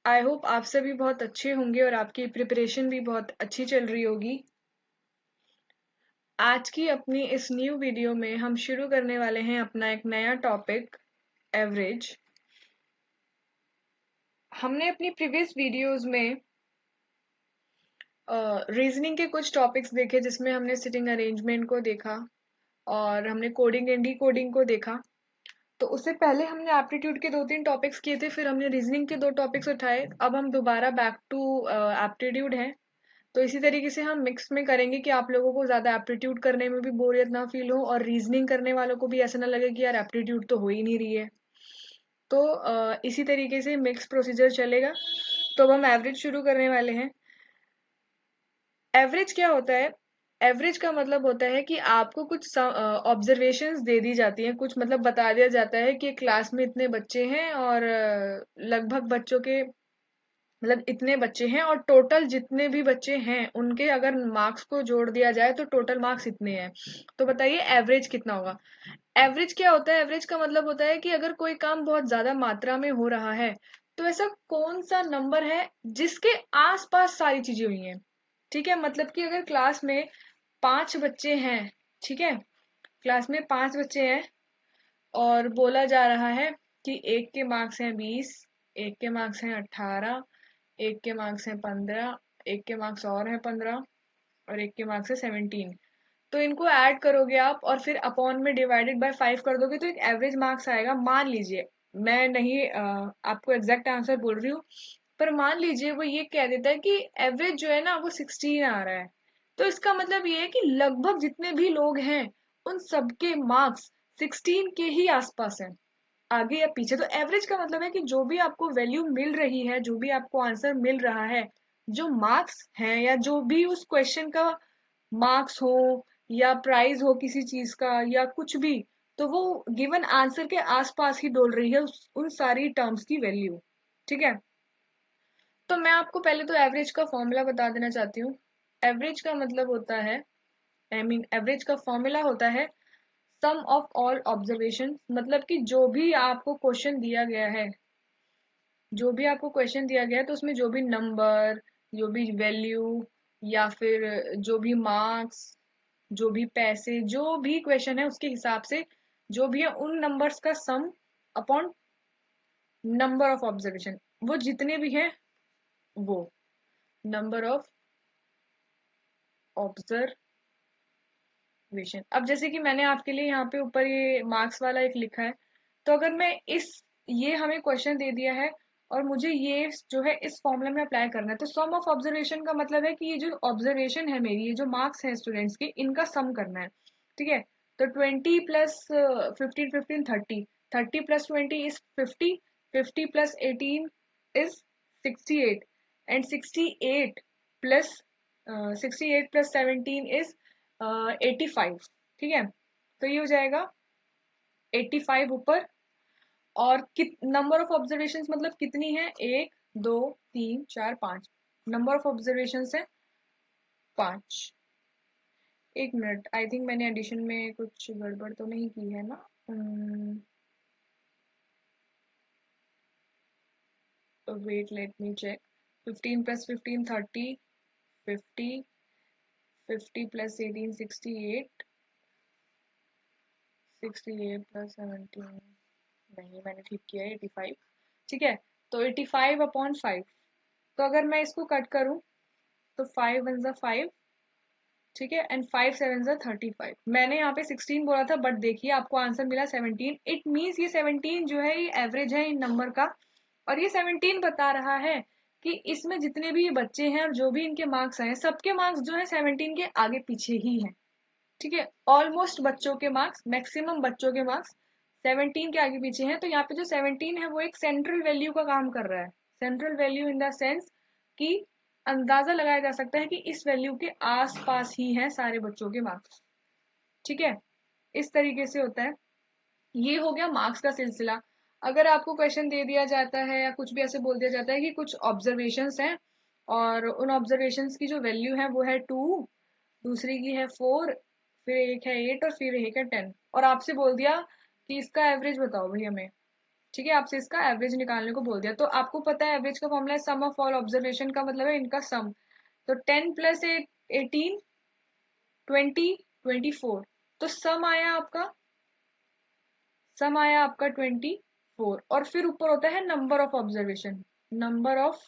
I hope आप सभी बहुत अच्छे होंगे और आपकी प्रिपरेशन भी बहुत अच्छी चल रही होगी। आज की अपनी इस न्यू वीडियो में हम शुरू करने वाले हैं अपना एक नया टॉपिक, एवरेज। हमने अपनी प्रीवियस वीडियोस में रीजनिंग के कुछ टॉपिक्स देखे जिसमें हमने सिटिंग अरेंजमेंट को देखा और हमने कोडिंग एंड डी कोडिंग को देखा। तो उससे पहले हमने एप्टीट्यूड के 2-3 टॉपिक्स किए थे, फिर हमने रीजनिंग के 2 टॉपिक्स उठाए। अब हम दोबारा बैक टू एप्टीट्यूड हैं। तो इसी तरीके से हम मिक्स में करेंगे कि आप लोगों को ज़्यादा एप्टीट्यूड करने में भी बोरियत ना फील हो और रीजनिंग करने वालों को भी ऐसा ना लगे कि यार एप्टीट्यूड तो हो ही नहीं रही है। तो इसी तरीके से मिक्स प्रोसीजर चलेगा। तो अब हम एवरेज शुरू करने वाले हैं। एवरेज क्या होता है? एवरेज का मतलब होता है कि आपको कुछ ऑब्जर्वेशंस दे दी जाती हैं, कुछ मतलब बता दिया जाता है कि क्लास में इतने बच्चे हैं और लगभग बच्चों के मतलब इतने बच्चे हैं और टोटल जितने भी बच्चे हैं उनके अगर मार्क्स को जोड़ दिया जाए तो टोटल मार्क्स इतने हैं। तो बताइए एवरेज कितना होगा? एवरेज क्या होता है? एवरेज का मतलब होता है कि अगर कोई काम बहुत ज्यादा मात्रा में हो रहा है तो ऐसा कौन सा नंबर है जिसके आसपास सारी चीजें हुई हैं। ठीक है, मतलब कि अगर क्लास में 5 बच्चे हैं, ठीक है, क्लास में 5 बच्चे हैं और बोला जा रहा है कि एक के मार्क्स हैं 20, एक के मार्क्स हैं 18, एक के मार्क्स हैं 15, एक के मार्क्स और हैं 15 और एक के मार्क्स है 17। तो इनको ऐड करोगे आप और फिर अपॉन में डिवाइडेड बाय 5 कर दोगे तो एक एवरेज मार्क्स आएगा। मान लीजिए, मैं नहीं आपको एग्जैक्ट आंसर बोल रही हूँ, पर मान लीजिए वो ये कह देता है कि एवरेज जो है ना वो 16 आ रहा है। तो इसका मतलब ये है कि लगभग जितने भी लोग हैं उन सबके मार्क्स 16 के ही आसपास हैं, आगे या पीछे। तो एवरेज का मतलब है कि जो भी आपको वैल्यू मिल रही है, जो भी आपको आंसर मिल रहा है, जो मार्क्स हैं या जो भी उस क्वेश्चन का मार्क्स हो या प्राइस हो किसी चीज का या कुछ भी, तो वो गिवन आंसर के आसपास ही डोल रही है उन सारी टर्म्स की वैल्यू। ठीक है, तो मैं आपको पहले तो एवरेज का फॉर्मूला बता देना चाहती हूँ। एवरेज का मतलब होता है, एवरेज का फॉर्मूला होता है सम ऑफ ऑल ऑब्जर्वेशन। मतलब कि जो भी आपको क्वेश्चन दिया गया है, जो भी आपको क्वेश्चन दिया गया है तो उसमें जो भी नंबर, जो भी वैल्यू या फिर जो भी मार्क्स, जो भी पैसे, जो भी क्वेश्चन है उसके हिसाब से जो भी है उन नंबर्स का सम अपॉन नंबर ऑफ ऑब्जर्वेशन, वो जितने भी हैं वो नंबर ऑफ ऑब्जर्वेशन। अब जैसे कि मैंने आपके लिए यहाँ पे ऊपर ये मार्क्स वाला एक लिखा है, तो अगर मैं इस ये हमें क्वेश्चन दे दिया है और मुझे ये जो है इस फॉर्मूला में अप्लाई करना है, तो सम ऑफ ऑब्जर्वेशन का मतलब है कि ये जो ऑब्जर्वेशन है मेरी, ये जो मार्क्स है स्टूडेंट्स के, इनका सम करना है। ठीक है, तो 20 plus 15 15 30, 30 plus 20 is 50, 50 plus 18 is 68 and 68 plus 68 plus 17 is 85। ठीक है, तो ये हो जाएगा 85 ऊपर। और कित नंबर ऑफ ऑब्जर्वेशन मतलब कितनी है? 1 2 3 4 5, नंबर ऑफ ऑब्जर्वेशन है 5। एक मिनट, आई थिंक मैंने एडिशन में कुछ गड़बड़ तो नहीं की है ना? Wait let me check. 15 plus 15 30, 50, 50 plus 18 68, 68 plus 17, नहीं मैंने ठीक किया है 85। ठीक है, तो 85 अपॉन 5। तो अगर मैं इसको कट करूं तो 5 वन जा 5, ठीक है, एंड 5 7 जा 35। मैंने यहाँ पे 16 बोला था बट देखिए आपको आंसर मिला 17। इट मीन्स ये 17 जो है ये एवरेज है इन नंबर का। और ये 17 बता रहा है कि इसमें जितने भी बच्चे हैं और जो भी इनके मार्क्स आए सबके मार्क्स जो है 17 के आगे पीछे ही हैं। ठीक है, ऑलमोस्ट बच्चों के मार्क्स, मैक्सिमम बच्चों के मार्क्स 17 के आगे पीछे हैं। तो यहाँ पे जो 17 है वो एक सेंट्रल वैल्यू का काम कर रहा है। Central value in the sense कि अंदाजा लगाया जा सकता है कि इस वैल्यू के आसपास ही हैं सारे बच्चों के मार्क्स। ठीक है, इस तरीके से होता है। ये हो गया मार्क्स का सिलसिला। अगर आपको क्वेश्चन दे दिया जाता है या कुछ भी ऐसे बोल दिया जाता है कि कुछ ऑब्जर्वेशंस हैं और उन ऑब्जर्वेशंस की जो वैल्यू है वो है 2, दूसरी की है 4, फिर एक है 8 और फिर एक है 10, और आपसे बोल दिया कि इसका एवरेज बताओ भाई हमें। ठीक है, आपसे इसका एवरेज निकालने को बोल दिया। तो आपको पता है एवरेज का फॉर्मूला है सम ऑफ ऑल ऑब्जर्वेशन, का मतलब है इनका सम। तो 10 प्लस 18 20 24। तो सम आया आपका 24, और फिर ऊपर होता है number of observation, number of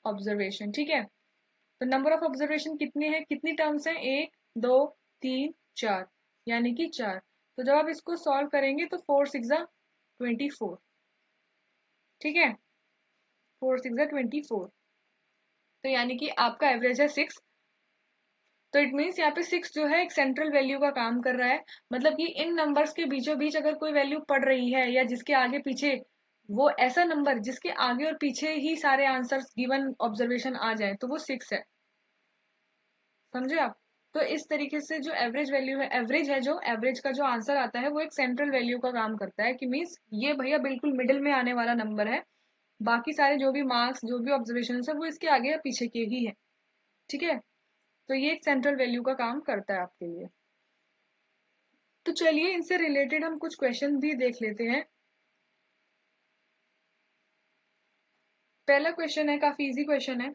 observation. ठीक है, तो नंबर ऑफ ऑब्जर्वेशन कितने हैं, कितनी टर्म्स हैं, 1 2 3 4, यानी कि 4। तो जब आप इसको सॉल्व करेंगे तो 4 6 24। ठीक है, 4 6 24, तो यानी कि आपका एवरेज है 6। तो इट मीन्स यहाँ पे 6 जो है एक सेंट्रल वैल्यू का काम कर रहा है। मतलब कि इन नंबर्स के बीचों बीच अगर कोई वैल्यू पड़ रही है या जिसके आगे पीछे, वो ऐसा नंबर जिसके आगे और पीछे ही सारे आंसर्स गिवन ऑब्जर्वेशन आ जाए, तो वो 6 है। समझे आप? तो इस तरीके से जो एवरेज वैल्यू है, एवरेज है, जो एवरेज का जो आंसर आता है वो एक सेंट्रल वैल्यू का काम करता है, कि मीन्स ये भैया बिल्कुल मिडिल में आने वाला नंबर है। बाकी सारे जो भी मार्क्स, जो भी ऑब्जर्वेशन है, वो इसके आगे या पीछे के ही है। ठीक है, तो ये एक सेंट्रल वैल्यू का काम करता है आपके लिए। तो चलिए इनसे रिलेटेड हम कुछ क्वेश्चन भी देख लेते हैं। पहला क्वेश्चन है, काफी इजी क्वेश्चन है,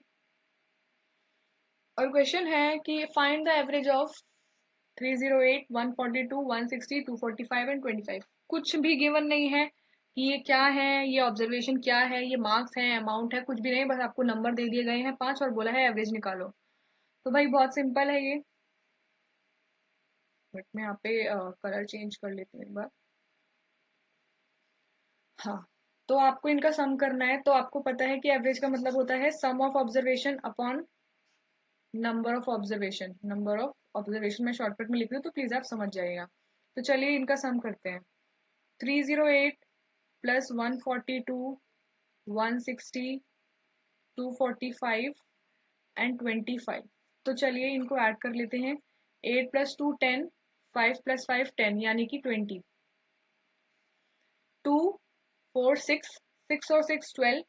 और क्वेश्चन है कि find the average of 308 142 160 245 and 25। कुछ भी गिवन नहीं है कि ये क्या है, ये ऑब्जर्वेशन क्या है, ये मार्क्स है, अमाउंट है, कुछ भी नहीं, बस आपको नंबर दे दिए गए हैं 5 और बोला है एवरेज निकालो। तो भाई बहुत सिंपल है ये। बट मैं यहाँ पे कलर चेंज कर लेती हूँ एक बार। हाँ, तो आपको इनका सम करना है। तो आपको पता है कि एवरेज का मतलब होता है sum of observation upon number of observation. Number of observation मैं शॉर्टकट में लिख रही हूँ, तो प्लीज आप समझ जाइएगा। तो चलिए इनका सम करते हैं। 308 प्लस 142 160 245 एंड 25। तो चलिए इनको ऐड कर लेते हैं। 8 प्लस 2 10, 5 प्लस 5 10, यानी कि 20। 2 4 6, 6 और 6 12,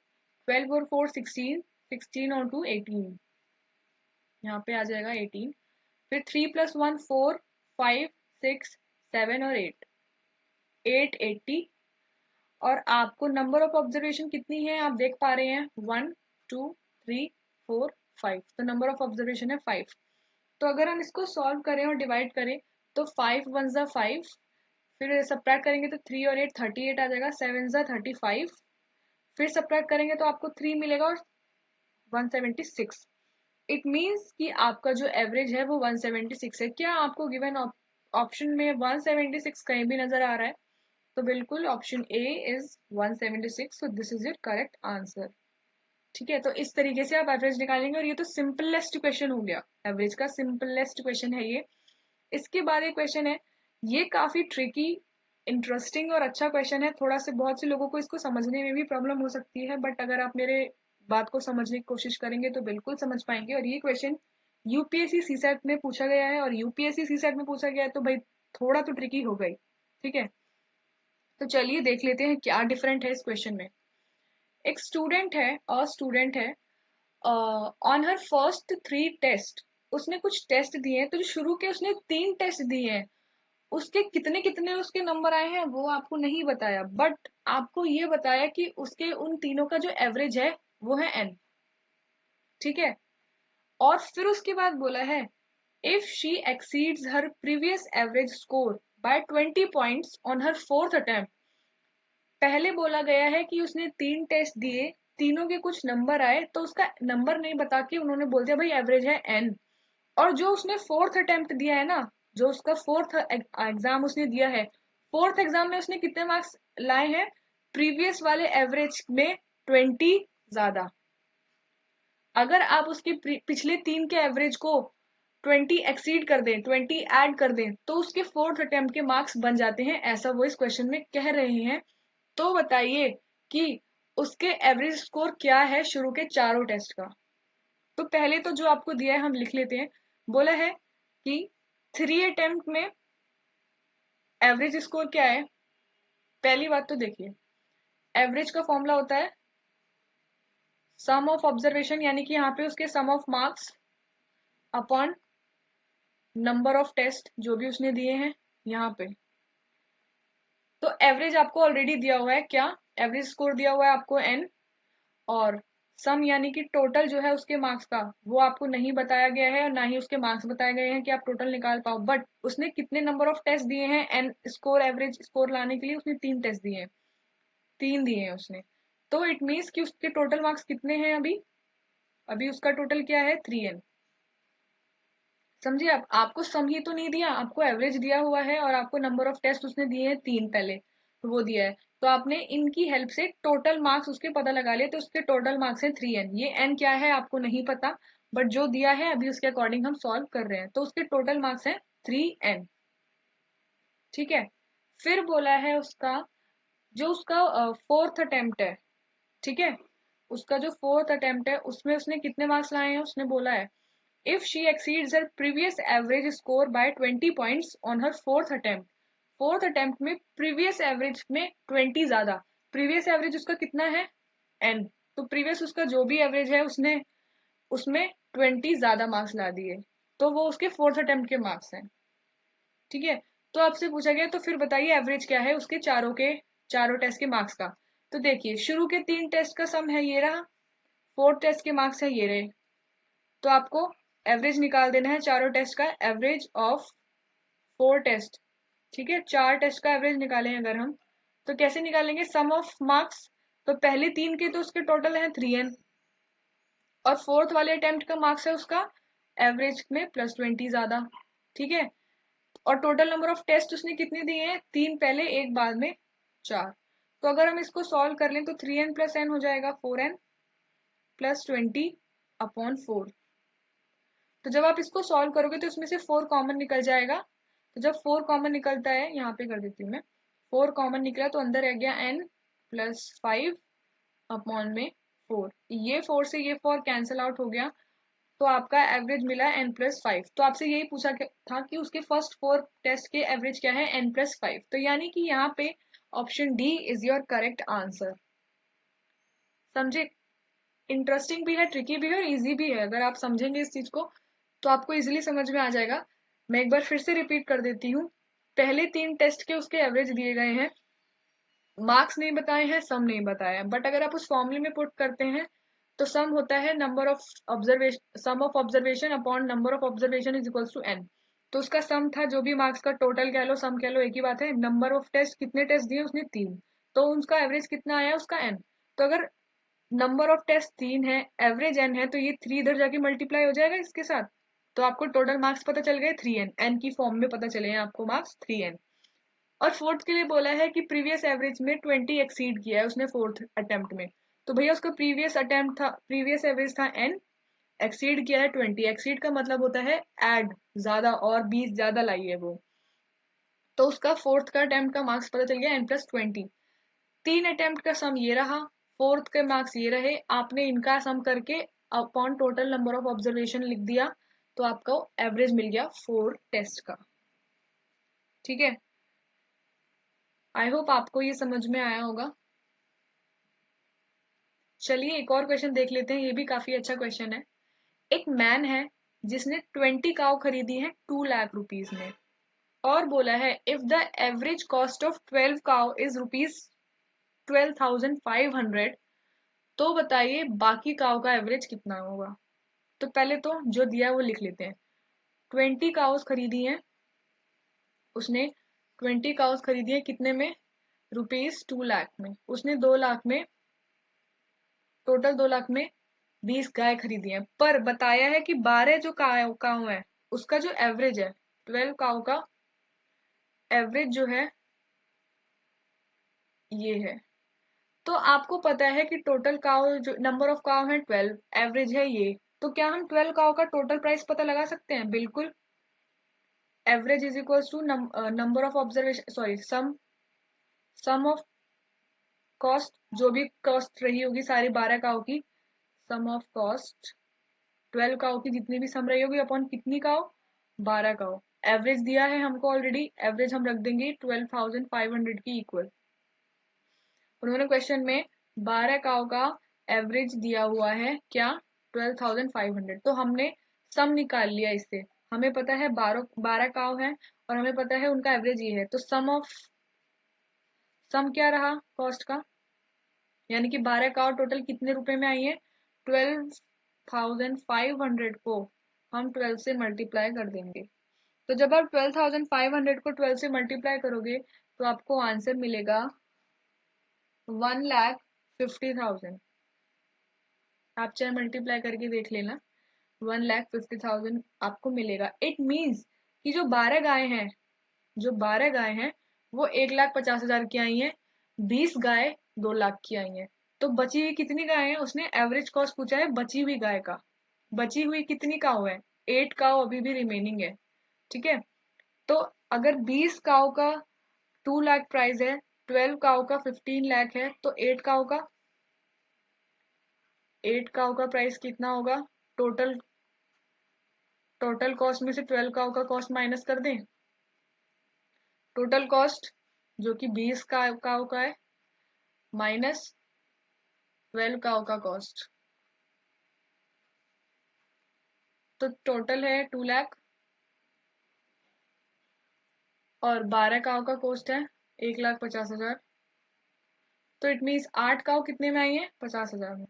12 और 4 16, 16 और 2 18, यहाँ पे आ जाएगा 18। फिर 3 प्लस 1 4, 5 6 7 और 8, 880। और आपको नंबर ऑफ ऑब्जर्वेशन कितनी है आप देख पा रहे हैं, 1 2 3 4 5। तो नंबर ऑफ ऑब्जर्वेशन है 5। तो अगर हम इसको सॉल्व करें और डिवाइड करें, तो 5 1 जा 5, फिर सब्ट्रैक्ट करेंगे तो 3 और 8 38 आ जाएगा, 7 जा 35, फिर सब्ट्रैक्ट करेंगे तो आपको 3 मिलेगा और 176। इट मीन्स कि आपका जो एवरेज है वो 176 है। क्या आपको गिवन ऑप्शन में 176 कहीं भी नजर आ रहा है? तो बिल्कुल option A is 176, so this is your correct answer. ठीक है, तो इस तरीके से आप एवरेज निकालेंगे, और ये तो सिंपलेस्ट क्वेश्चन हो गया, एवरेज का सिंपलेस्ट क्वेश्चन है ये। इसके बाद एक क्वेश्चन है, ये काफी ट्रिकी, इंटरेस्टिंग और अच्छा क्वेश्चन है। थोड़ा से बहुत से लोगों को इसको समझने में भी प्रॉब्लम हो सकती है, बट अगर आप मेरे बात को समझने की कोशिश करेंगे तो बिल्कुल समझ पाएंगे। और ये क्वेश्चन यूपीएससी सीसेट में पूछा गया है, और यूपीएससी सीसेट में पूछा गया है, तो भाई थोड़ा तो ट्रिकी हो गई। ठीक है, तो चलिए देख लेते हैं क्या डिफरेंट है इस क्वेश्चन में। एक स्टूडेंट है ऑन हर फर्स्ट 3 टेस्ट। उसने कुछ टेस्ट दिए हैं, तो जो शुरू के उसने 3 टेस्ट दिए हैं, उसके कितने कितने उसके नंबर आए हैं वो आपको नहीं बताया, बट आपको ये बताया कि उसके उन तीनों का जो एवरेज है वो है n। ठीक है, और फिर उसके बाद बोला है if she exceeds her previous average score bye 20 points on her fourth attempt. पहले बोला गया है कि उसने 3 टेस्ट दिए, तीनों के कुछ नंबर आए, तो उसका नंबर नहीं बता के उन्होंने बोल दिया भाई एवरेज है n। और जो उसने फोर्थ अटेम्प्ट दिया है ना, जो उसका फोर्थ एग्जाम उसने दिया है, फोर्थ एग्जाम में उसने कितने मार्क्स लाए हैं प्रीवियस वाले एवरेज में, 20 ज्यादा। अगर आप उसके पिछले 3 के एवरेज को 20 एक्सीड कर दें, 20 ऐड कर दें, तो उसके फोर्थ अटेम्प्ट के मार्क्स बन जाते हैं, ऐसा वो इस क्वेश्चन में कह रहे हैं। तो बताइए कि उसके एवरेज स्कोर क्या है शुरू के चारों टेस्ट का। तो पहले तो जो आपको दिया है हम लिख लेते हैं। बोला है कि 3 अटेम्प्ट में एवरेज स्कोर क्या है। पहली बात तो देखिए, एवरेज का फॉर्मूला होता है सम ऑफ ऑब्जर्वेशन, यानी कि यहाँ पे उसके sum of marks upon number of test जो भी उसने दिए हैं यहाँ पे। तो एवरेज आपको ऑलरेडी दिया हुआ है क्या, एवरेज स्कोर दिया हुआ है आपको n, और सम यानी कि टोटल जो है उसके मार्क्स का वो आपको नहीं बताया गया है और ना ही उसके मार्क्स बताए गए हैं कि आप टोटल निकाल पाओ, बट उसने कितने नंबर ऑफ टेस्ट दिए हैं एन स्कोर एवरेज स्कोर लाने के लिए, उसने 3 टेस्ट दिए हैं, 3 दिए हैं उसने। तो इट मीन्स कि उसके टोटल मार्क्स कितने हैं अभी, अभी उसका टोटल क्या है 3n। समझिए, आप आपको सम ही तो नहीं दिया, आपको एवरेज दिया हुआ है और आपको नंबर ऑफ टेस्ट उसने दिए हैं 3 पहले, तो वो दिया है, तो आपने इनकी हेल्प से टोटल मार्क्स उसके पता लगा लिए, तो उसके टोटल मार्क्स है 3n। ये n क्या है आपको नहीं पता, बट जो दिया है अभी उसके अकॉर्डिंग हम सॉल्व कर रहे हैं, तो उसके टोटल मार्क्स है 3n। ठीक है, फिर बोला है उसका जो उसका फोर्थ अटेम्प्ट है, ठीक है, उसका जो फोर्थ अटेम्प्ट है उसमें उसने कितने मार्क्स लाए हैं, उसने बोला है if she exceeds her previous average score by 20 points on her fourth attempt। Fourth attempt में प्रीवियस एवरेज में 20 ज्यादा, प्रीवियस एवरेज उसका कितना है n, तो प्रीवियस उसका जो भी एवरेज है उसने उसमें 20 ज्यादा मार्क्स ला दिए, तो वो उसके फोर्थ अटेम्प्ट के मार्क्स हैं। ठीक है, तो आपसे पूछा गया तो फिर बताइए एवरेज क्या है उसके चारों टेस्ट के मार्क्स का। तो देखिए शुरू के 3 टेस्ट का सम है ये रहा, फोर्थ टेस्ट के मार्क्स है ये रहे, तो आपको एवरेज निकाल देना है चारों टेस्ट का, एवरेज ऑफ 4 टेस्ट। ठीक है, 4 टेस्ट का एवरेज निकालें अगर हम, तो कैसे निकालेंगे, सम ऑफ मार्क्स, तो पहले 3 के तो उसके टोटल है 3n, और फोर्थ वाले अटेम्प्ट का मार्क्स है उसका एवरेज में +20 ज्यादा। ठीक है, और टोटल नंबर ऑफ टेस्ट उसने कितने दिए हैं, 3 पहले 1 बाद में 4, तो अगर हम इसको सॉल्व कर लें तो 3n + n हो जाएगा 4n +20/4। तो जब आप इसको सॉल्व करोगे तो इसमें से 4 कॉमन निकल जाएगा, तो जब 4 कॉमन निकलता है, यहाँ पे कर देती हूँ मैं, 4 कॉमन निकला तो अंदर रह गया n +5/4, ये 4 से ये 4 कैंसिल आउट हो गया, तो आपका एवरेज मिला n+5। तो आपसे यही पूछा था कि उसके फर्स्ट 4 टेस्ट के एवरेज क्या है n+5, तो यानी कि यहाँ पे option D is your correct answer. समझे, इंटरेस्टिंग भी है, ट्रिकी भी है और इजी भी है, अगर आप समझेंगे इस चीज को तो आपको इजीली समझ में आ जाएगा। मैं एक बार फिर से रिपीट कर देती हूँ, पहले 3 टेस्ट के उसके एवरेज दिए गए हैं, मार्क्स नहीं बताए हैं, सम नहीं बताया है, बट अगर आप उस फॉर्मूले में पुट करते हैं तो सम होता है number of observation, sum of observation upon number of observation is equals to n। तो उसका सम था जो भी मार्क्स का, टोटल कह लो सम कह लो एक ही बात है, नंबर ऑफ टेस्ट कितने टेस्ट दिए उसने 3, तो उसका एवरेज कितना आया उसका n। तो अगर नंबर ऑफ टेस्ट 3 है, एवरेज n है, तो ये 3 इधर जाके मल्टीप्लाई हो जाएगा इसके साथ, तो आपको टोटल मार्क्स पता चल गए 3n, n की फॉर्म में पता चले हैं आपको मार्क्स 3n। और फोर्थ के लिए बोला है कि प्रीवियस एवरेज में 20 एक्सीड किया है उसने फोर्थ अटेम्प्ट में, तो भैया उसका प्रीवियस अटेम्प्ट था, प्रीवियस एवरेज था n, एक्सीड किया है 20, एक्सीड का मतलब होता है ऐड, ज्यादा, और 20 ज्यादा लाई है वो, तो उसका फोर्थ का अटेम्प्ट का मार्क्स पता चल गया n+20। 3 अटेम्प्ट का सम ये रहा, फोर्थ के मार्क्स ये रहे, आपने इनका सम करके upon total number of observation लिख दिया, तो आपको एवरेज मिल गया 4 टेस्ट का। ठीक है, आई होप आपको ये समझ में आया होगा। चलिए एक और क्वेश्चन देख लेते हैं, ये भी काफी अच्छा क्वेश्चन है। एक मैन है जिसने 20 काउ खरीदी है 2 लाख रुपीज में, और बोला है if the average cost of 12 cow is ₹12,500, तो बताइए बाकी काउ का एवरेज कितना होगा। तो पहले तो जो दिया है वो लिख लेते हैं। 20 काउस खरीदी हैं उसने, 20 काउस खरीदी है कितने में, ₹2 लाख में, उसने 2 लाख में, टोटल 2 लाख में 20 गाय खरीदी है, पर बताया है कि 12 जो काउ काउ है उसका जो एवरेज है, 12 काउ का एवरेज जो है ये है। तो आपको पता है कि टोटल काउ जो नंबर ऑफ काउ है 12, एवरेज है ये, तो क्या हम 12 काउ का टोटल प्राइस पता लगा सकते हैं, बिल्कुल। Average is equal to number of observation, sorry sum of cost, जो भी कॉस्ट रही होगी सारी 12 काउ की, सम ऑफ कॉस्ट 12 काउ की जितनी भी सम रही होगी अपॉन कितनी काउ, 12 काउ। एवरेज दिया है हमको ऑलरेडी, एवरेज हम रख देंगे 12,500 की इक्वल। उन्होंने क्वेश्चन में 12 काउ का एवरेज दिया हुआ है क्या, 12,500, तो हमने सम निकाल लिया इससे, हमें पता है 12 12 काउ है और हमें पता है उनका एवरेज ये है, तो सम क्या रहा कॉस्ट का, यानी कि 12 काउ टोटल कितने रुपए में आई है? 12,500 को हम 12 से मल्टीप्लाई कर देंगे। तो जब आप 12,500 को 12 से मल्टीप्लाई करोगे तो आपको आंसर मिलेगा 1,50,000। आप चाहे मल्टीप्लाई करके देख लेना, 1,50,000 आपको मिलेगा। इट मीन्स कि जो 12 गाय हैं, जो 12 गाय हैं वो 1,50,000 की आई हैं, 20 गाय 2 लाख की आई हैं। तो बची हुई कितनी गाय हैं? उसने एवरेज कॉस्ट पूछा है बची हुई गाय का। बची हुई कितनी काऊ है? 8 काऊ अभी भी रिमेनिंग है। ठीक है, तो अगर 20 काऊ का 2 लाख प्राइस है, 12 काऊ का 15 लाख है, तो 8 काऊ का प्राइस कितना होगा? टोटल टोटल कॉस्ट में से 12 काऊ का कॉस्ट माइनस कर दें। टोटल कॉस्ट जो कि 20 काऊ का है माइनस 12 काऊ का कॉस्ट, तो टोटल है 2 लाख, और 12 काऊ का कॉस्ट है 1,50,000। तो इट मीन्स 8 काऊ कितने में आई है? 50,000 में।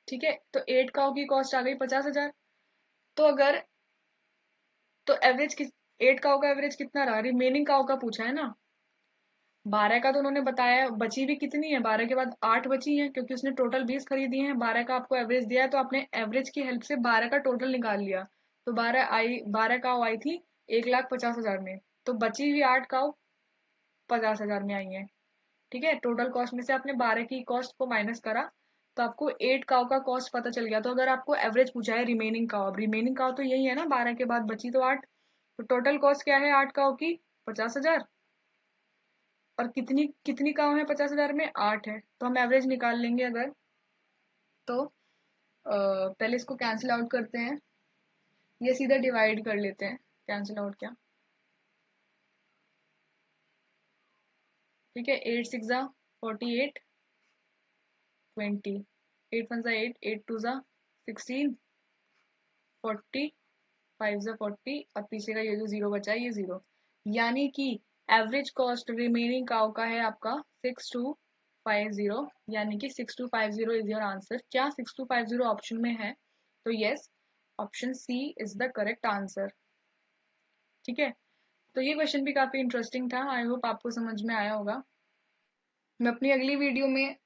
ठीक है, तो 8 काऊ की कॉस्ट आ गई 50,000। तो अगर तो एवरेज किस 8 काऊ का एवरेज कितना रहा? रिमेनिंग काऊ का पूछा है ना। 12 का तो उन्होंने बताया, बची भी कितनी है? 12 के बाद 8 बची है, क्योंकि उसने टोटल 20 खरीदी है। 12 का आपको एवरेज दिया है, तो आपने एवरेज की हेल्प से 12 का टोटल निकाल लिया। तो 12 काऊ आई थी 1,50,000 में, तो बची हुई 8 काऊ 50,000 में आई है। ठीक है, टोटल कॉस्ट में से आपने 12 की कॉस्ट को माइनस करा, तो आपको 8 काऊ का कॉस्ट पता चल गया। तो अगर आपको एवरेज पूछा है रिमेनिंग काऊ, अब रिमेनिंग काऊ तो यही है ना, 12 के बाद बची तो 8, तो टोटल कॉस्ट क्या है 8 काऊ की? 50,000। और कितनी कितनी काऊ है 50,000 में? 8 है। तो हम एवरेज निकाल लेंगे अगर, तो पहले इसको कैंसिल आउट करते हैं, ये सीधा डिवाइड कर लेते हैं। कैंसिल आउट क्या, ठीक है, 8 6 जा 48, 20, 8 1 जा 8, 8 2 जा 16, 40, 5 जा 40, और पीछे का ये जो जीरो बचा है ये जीरो। यानी कि एवरेज कॉस्ट रिमेनिंग काउ का है आपका 6250, यानी कि 6250 इज योर आंसर। क्या 6250 ऑप्शन में है? तो yes, option C is the correct answer. ठीक है, तो ये क्वेश्चन भी काफी इंटरेस्टिंग था, आई होप आपको समझ में आया होगा। मैं अपनी अगली वीडियो में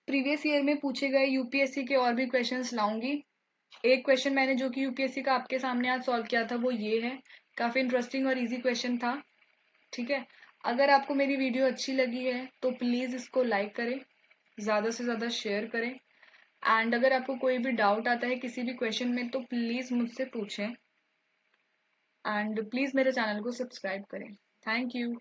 प्रीवियस ईयर में पूछे गए यूपीएससी के और भी क्वेश्चंस लाऊंगी। एक क्वेश्चन मैंने जो कि यूपीएससी का आपके सामने आज सॉल्व किया था वो ये है, काफी इंटरेस्टिंग और इजी क्वेश्चन था। ठीक है, अगर आपको मेरी वीडियो अच्छी लगी है तो प्लीज इसको लाइक करें, ज्यादा से ज्यादा शेयर करें, एंड अगर आपको कोई भी डाउट आता है किसी भी क्वेश्चन में तो प्लीज मुझसे पूछें, एंड प्लीज मेरे चैनल को सब्सक्राइब करें। Thank you.